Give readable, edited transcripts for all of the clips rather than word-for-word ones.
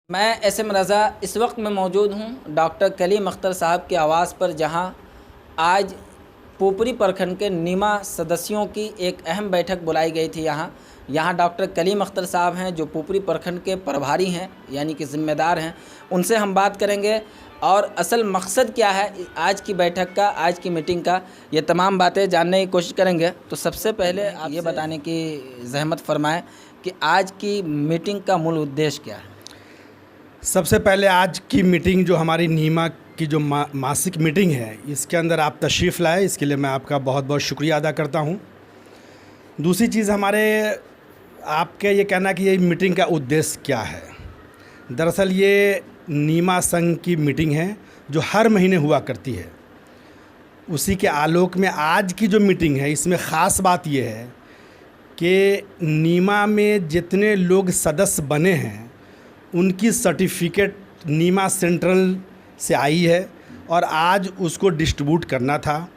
मैं एसएम रज़ा इस वक्त मैं मौजूद हूँ डॉक्टर कलीम अख्तर साहब के आवास पर, जहाँ आज पुपरी प्रखंड के नीमा सदस्यों की एक अहम बैठक बुलाई गई थी। यहाँ डॉक्टर कलीम अख्तर साहब हैं जो पुपरी प्रखंड के प्रभारी हैं, यानी कि ज़िम्मेदार हैं। उनसे हम बात करेंगे और असल मकसद क्या है आज की बैठक का, आज की मीटिंग का, ये तमाम बातें जानने की कोशिश करेंगे। तो सबसे पहले आप ये बताने की ज़हमत फरमाएँ कि आज की मीटिंग का मूल उद्देश्य क्या है। सबसे पहले आज की मीटिंग जो हमारी नीमा की जो मासिक मीटिंग है, इसके अंदर आप तशरीफ़ लाए, इसके लिए मैं आपका बहुत बहुत शुक्रिया अदा करता हूँ। दूसरी चीज़, हमारे आपके ये कहना कि ये मीटिंग का उद्देश्य क्या है। दरअसल ये नीमा संघ की मीटिंग है जो हर महीने हुआ करती है। उसी के आलोक में आज की जो मीटिंग है, इसमें ख़ास बात ये है कि नीमा में जितने लोग सदस्य बने हैं उनकी सर्टिफिकेट नीमा सेंट्रल से आई है और आज उसको डिस्ट्रीब्यूट करना था,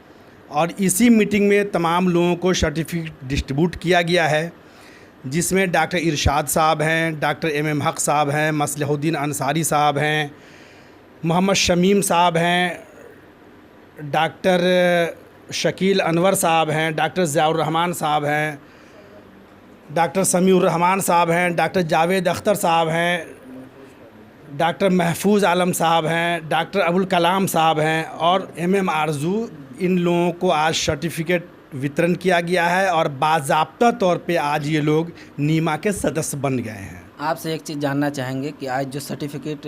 और इसी मीटिंग में तमाम लोगों को सर्टिफिकेट डिस्ट्रीब्यूट किया गया है, जिसमें डॉक्टर इरशाद साहब हैं, डॉक्टर एम हक साहब हैं, मसलहुद्दीन अंसारी साहब हैं, मोहम्मद शमीम साहब हैं, डॉक्टर शकील अनवर साहब हैं, डॉक्टर ज़ियाउर रहमान साहब हैं, डॉक्टर समीउर रहमान साहब हैं, डॉक्टर जावेद अख्तर साहब हैं, डॉक्टर महफूज आलम साहब हैं, डॉक्टर अबुल कलाम साहब हैं और एम आरजू। इन लोगों को आज सर्टिफिकेट वितरण किया गया है और बाज़ाब्ता तौर पे आज ये लोग नीमा के सदस्य बन गए हैं। आपसे एक चीज़ जानना चाहेंगे कि आज जो सर्टिफिकेट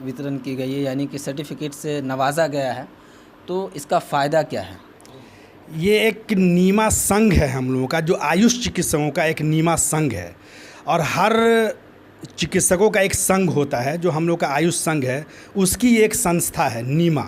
वितरण की गई है, यानी कि सर्टिफिकेट से नवाजा गया है, तो इसका फ़ायदा क्या है। ये एक नीमा संघ है हम लोगों का, जो आयुष चिकित्सकों का एक नीमा संघ है, और हर चिकित्सकों का एक संघ होता है जो हम लोग का आयुष संघ है, उसकी एक संस्था है नीमा,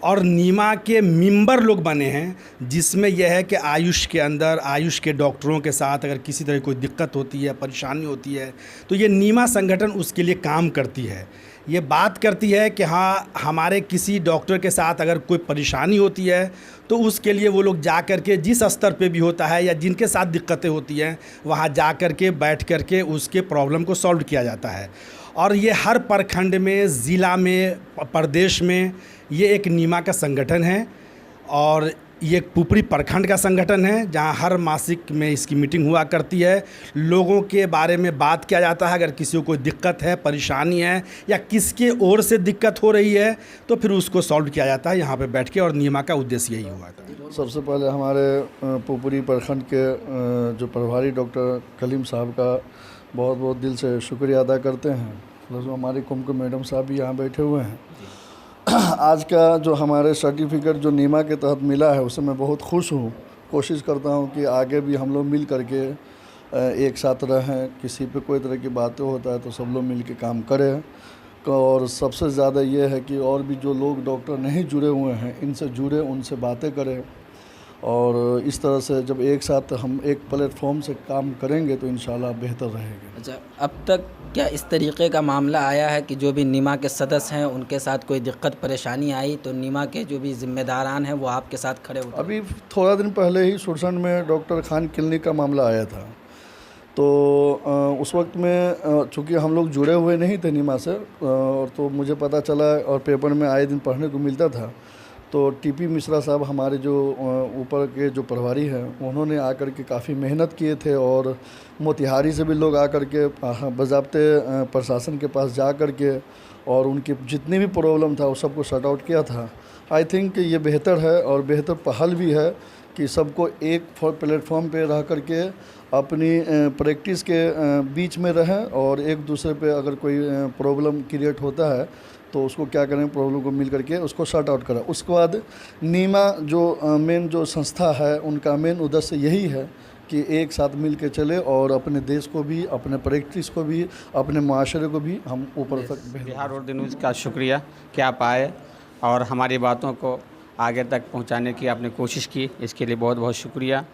और नीमा के मेंबर लोग बने हैं, जिसमें यह है कि आयुष के अंदर आयुष के डॉक्टरों के साथ अगर किसी तरह कोई दिक्कत होती है, परेशानी होती है, तो ये नीमा संगठन उसके लिए काम करती है। ये बात करती है कि हाँ, हमारे किसी डॉक्टर के साथ अगर कोई परेशानी होती है तो उसके लिए वो लोग जा कर के, जिस स्तर पे भी होता है या जिनके साथ दिक्कतें होती हैं, वहाँ जा कर के बैठ कर के उसके प्रॉब्लम को सॉल्व किया जाता है। और ये हर प्रखंड में, ज़िला में, प्रदेश में ये एक नीमा का संगठन है, और ये पुपरी प्रखंड का संगठन है, जहाँ हर मासिक में इसकी मीटिंग हुआ करती है। लोगों के बारे में बात किया जाता है, अगर किसी को कोई दिक्कत है, परेशानी है, या किसके ओर से दिक्कत हो रही है, तो फिर उसको सॉल्व किया जाता है यहाँ पे बैठ के, और नीमा का उद्देश्य यही हुआ था। सबसे पहले हमारे पुपरी प्रखंड के जो प्रभारी डॉक्टर कलीम साहब का बहुत बहुत दिल से शुक्रिया अदा करते हैं। प्लस हमारी कुमकुम मैडम साहब भी यहाँ बैठे हुए हैं। आज का जो हमारे सर्टिफिकेट जो नीमा के तहत मिला है, उससे मैं बहुत खुश हूँ। कोशिश करता हूँ कि आगे भी हम लोग मिल करके एक साथ रहें, किसी पे कोई तरह की बातें होता है तो सब लोग मिल के काम करें। और सबसे ज़्यादा ये है कि और भी जो लोग डॉक्टर नहीं जुड़े हुए हैं, इनसे जुड़े, उनसे बातें करें, और इस तरह से जब एक साथ हम एक प्लेटफॉर्म से काम करेंगे तो इंशाल्लाह बेहतर रहेगा। अच्छा, अब तक क्या इस तरीके का मामला आया है कि जो भी नीमा के सदस्य हैं उनके साथ कोई दिक्कत परेशानी आई तो नीमा के जो भी जिम्मेदारान हैं वो आपके साथ खड़े होते? अभी थोड़ा दिन पहले ही सुरसंड में डॉक्टर खान क्लिनिक का मामला आया था, तो उस वक्त में चूँकि हम लोग जुड़े हुए नहीं थे नीमा से, तो मुझे पता चला और पेपर में आए दिन पढ़ने को मिलता था, तो टीपी मिश्रा साहब हमारे जो ऊपर के जो प्रभारी हैं, उन्होंने आकर के काफ़ी मेहनत किए थे, और मोतिहारी से भी लोग आकर के बज़ाब्ते प्रशासन के पास जा कर के और उनकी जितनी भी प्रॉब्लम था वो सबको सॉर्ट आउट किया था। आई थिंक ये बेहतर है और बेहतर पहल भी है कि सबको एक प्लेटफॉर्म पे रह कर के अपनी प्रैक्टिस के बीच में रहें, और एक दूसरे पे अगर कोई प्रॉब्लम क्रिएट होता है तो उसको क्या करें, प्रॉब्लम को मिल करके उसको सॉर्ट आउट करें। उसके बाद नीमा जो मेन जो संस्था है, उनका मेन उद्देश्य यही है कि एक साथ मिल के चले और अपने देश को भी, अपने प्रैक्टिस को भी, अपने माशरे को भी हम ऊपर तक। बिहार उर्दू न्यूज़ का शुक्रिया कि आप आए और हमारी बातों को आगे तक पहुंचाने की आपने कोशिश की, इसके लिए बहुत बहुत शुक्रिया।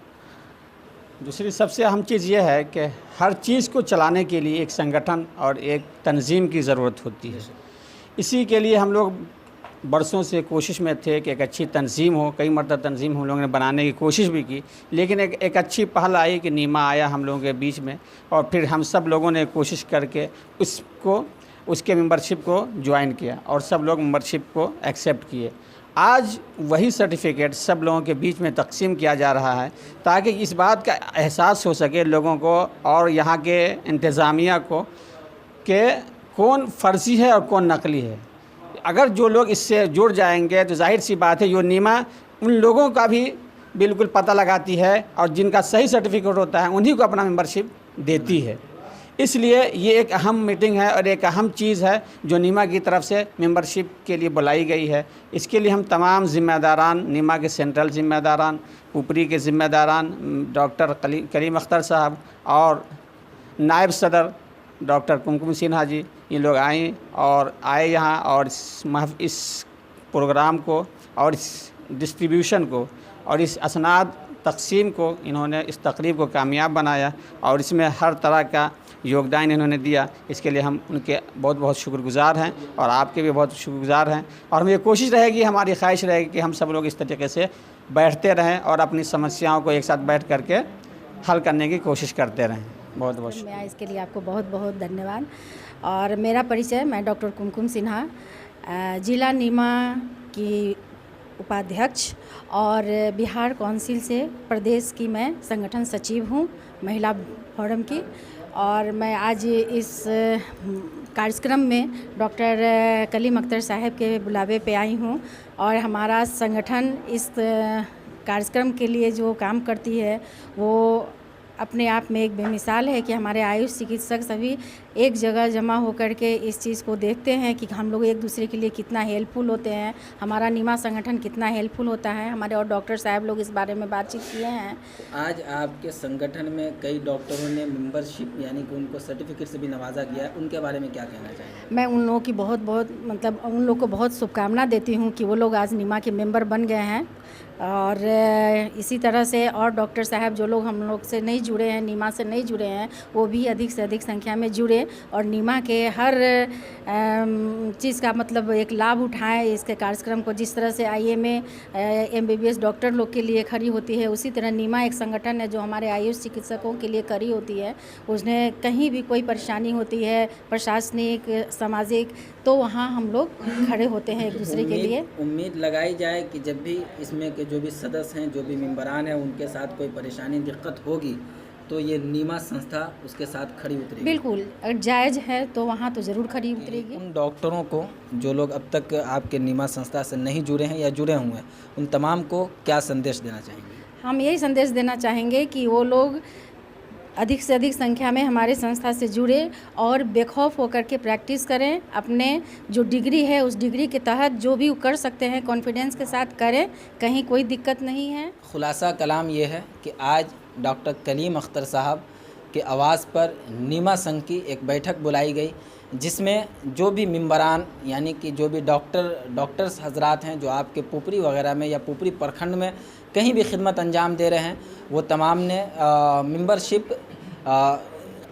दूसरी सबसे अहम चीज़ ये है कि हर चीज़ को चलाने के लिए एक संगठन और एक तंजीम की ज़रूरत होती है। इसी के लिए हम लोग बरसों से कोशिश में थे कि एक अच्छी तंजीम हो। कई मरतबा तंजीम हम लोगों ने बनाने की कोशिश भी की, लेकिन एक अच्छी पहल आई कि नीमा आया हम लोगों के बीच में, और फिर हम सब लोगों ने कोशिश करके उसको उसके मेंबरशिप को ज्वाइन किया और सब लोग मेंबरशिप को एक्सेप्ट किए। आज वही सर्टिफिकेट सब लोगों के बीच में तकसीम किया जा रहा है ताकि इस बात का एहसास हो सके लोगों को और यहाँ के इंतज़ामिया को कि कौन फ़र्ज़ी है और कौन नकली है। अगर जो लोग इससे जुड़ जाएंगे तो जाहिर सी बात है यो नीमा उन लोगों का भी बिल्कुल पता लगाती है और जिनका सही सर्टिफिकेट होता है उन्हीं को अपना मेंबरशिप देती है। इसलिए ये एक अहम मीटिंग है और एक अहम चीज़ है जो नीमा की तरफ से मेंबरशिप के लिए बुलाई गई है। इसके लिए हम तमाम ज़िम्मेदारान, नीमा के सेंट्रल ज़िम्मेदारान, ऊपरी के ज़िम्मेदारान, डॉक्टर कलीम अख्तर साहब और नायब सदर डॉक्टर कुमकुम सिन्हा जी, ये लोग आए यहाँ और इस प्रोग्राम को और इस डिस्ट्रीब्यूशन को और इस असनाद तकसीम को इन्होंने इस तकरीब को कामयाब बनाया और इसमें हर तरह का योगदान इन्होंने दिया। इसके लिए हम उनके बहुत बहुत शुक्रगुज़ार हैं और आपके भी बहुत शुक्रगुज़ार हैं। और हमें कोशिश रहेगी, हमारी ख्वाहिश रहेगी कि हम सब लोग इस तरीके से बैठते रहें और अपनी समस्याओं को एक साथ बैठ करके हल करने की कोशिश करते रहें। बहुत बहुत मैं इसके लिए आपको बहुत बहुत धन्यवाद। और मेरा परिचय, मैं डॉक्टर कुमकुम सिन्हा, जिला नीमा की उपाध्यक्ष और बिहार काउंसिल से प्रदेश की मैं संगठन सचिव हूँ महिला फोरम की। और मैं आज इस कार्यक्रम में डॉक्टर कलीम अख्तर साहब के बुलावे पे आई हूँ और हमारा संगठन इस कार्यक्रम के लिए जो काम करती है वो अपने आप में एक बेमिसाल है कि हमारे आयुष चिकित्सक सभी एक जगह जमा होकर के इस चीज़ को देखते हैं कि हम लोग एक दूसरे के लिए कितना हेल्पफुल होते हैं, हमारा नीमा संगठन कितना हेल्पफुल होता है। हमारे और डॉक्टर साहब लोग इस बारे में बातचीत किए हैं। आज आपके संगठन में कई डॉक्टरों ने मेंबरशिप यानी कि उनको सर्टिफिकेट से भी नवाजा गया है, उनके बारे में क्या कहना चाहेंगे? मैं उन लोगों की बहुत मतलब उन लोग को बहुत शुभकामना देती हूँ कि वो लोग आज नीमा के मेंबर बन गए हैं। और इसी तरह से और डॉक्टर साहब जो लोग हम लोग से नहीं जुड़े हैं, नीमा से नहीं जुड़े हैं, वो भी अधिक से अधिक संख्या में जुड़े और नीमा के हर चीज़ का मतलब एक लाभ उठाएं। इसके कार्यक्रम को जिस तरह से IMA MBBS डॉक्टर लोग के लिए खड़ी होती है, उसी तरह नीमा एक संगठन है जो हमारे आयुष चिकित्सकों के लिए खड़ी होती है। उसने कहीं भी कोई परेशानी होती है प्रशासनिक सामाजिक, तो वहाँ हम लोग खड़े होते हैं एक दूसरे के लिए। उम्मीद लगाई जाए कि जब भी इसमें के जो भी सदस्य हैं, जो भी मेंबरान हैं, उनके साथ कोई परेशानी दिक्कत होगी तो ये नीमा संस्था उसके साथ खड़ी उतरेगी। बिल्कुल, अगर जायज़ है तो वहाँ तो ज़रूर खड़ी उतरेगी। उन डॉक्टरों को जो लोग अब तक आपके नीमा संस्था से नहीं जुड़े हैं या जुड़े हुए हैं, उन तमाम को क्या संदेश देना चाहेंगे? हम यही संदेश देना चाहेंगे कि वो लोग अधिक से अधिक संख्या में हमारे संस्था से जुड़े और बेखौफ होकर के प्रैक्टिस करें। अपने जो डिग्री है उस डिग्री के तहत जो भी कर सकते हैं कॉन्फिडेंस के साथ करें, कहीं कोई दिक्कत नहीं है। खुलासा कलाम ये है कि आज डॉक्टर कलीम अख्तर साहब के आवाज़ पर नीमा संघ की एक बैठक बुलाई गई, जिसमें जो भी मेंबरान यानी कि जो भी डॉक्टर्स हजरात हैं जो आपके पुपरी वगैरह में या पुपरी प्रखंड में कहीं भी खिदमत अंजाम दे रहे हैं, वो तमाम ने मेंबरशिप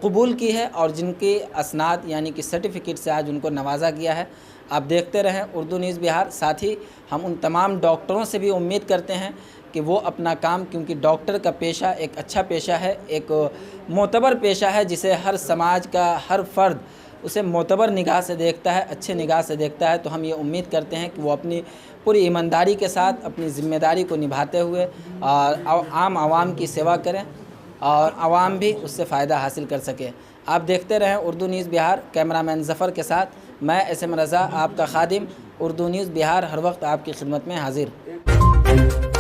कबूल की है और जिनकी असनाद यानी कि सर्टिफिकेट से आज उनको नवाजा गया है। आप देखते रहें उर्दू न्यूज़ बिहार। साथ ही हम उन तमाम डॉक्टरों से भी उम्मीद करते हैं कि वो अपना काम, क्योंकि डॉक्टर का पेशा एक अच्छा पेशा है, एक मोतबर पेशा है जिसे हर समाज का हर फर्द उसे मोतबर निगाह से देखता है, अच्छे निगाह से देखता है। तो हम ये उम्मीद करते हैं कि वो अपनी पूरी ईमानदारी के साथ अपनी ज़िम्मेदारी को निभाते हुए आम आवाम की सेवा करें और आवाम भी उससे फ़ायदा हासिल कर सके। आप देखते रहें उर्दू न्यूज़ बिहार। कैमरामैन ज़फ़र के साथ मैं SM रज़ा, आपका खादिम। उर्दू न्यूज़ बिहार हर वक्त आपकी खिदमत में हाजिर।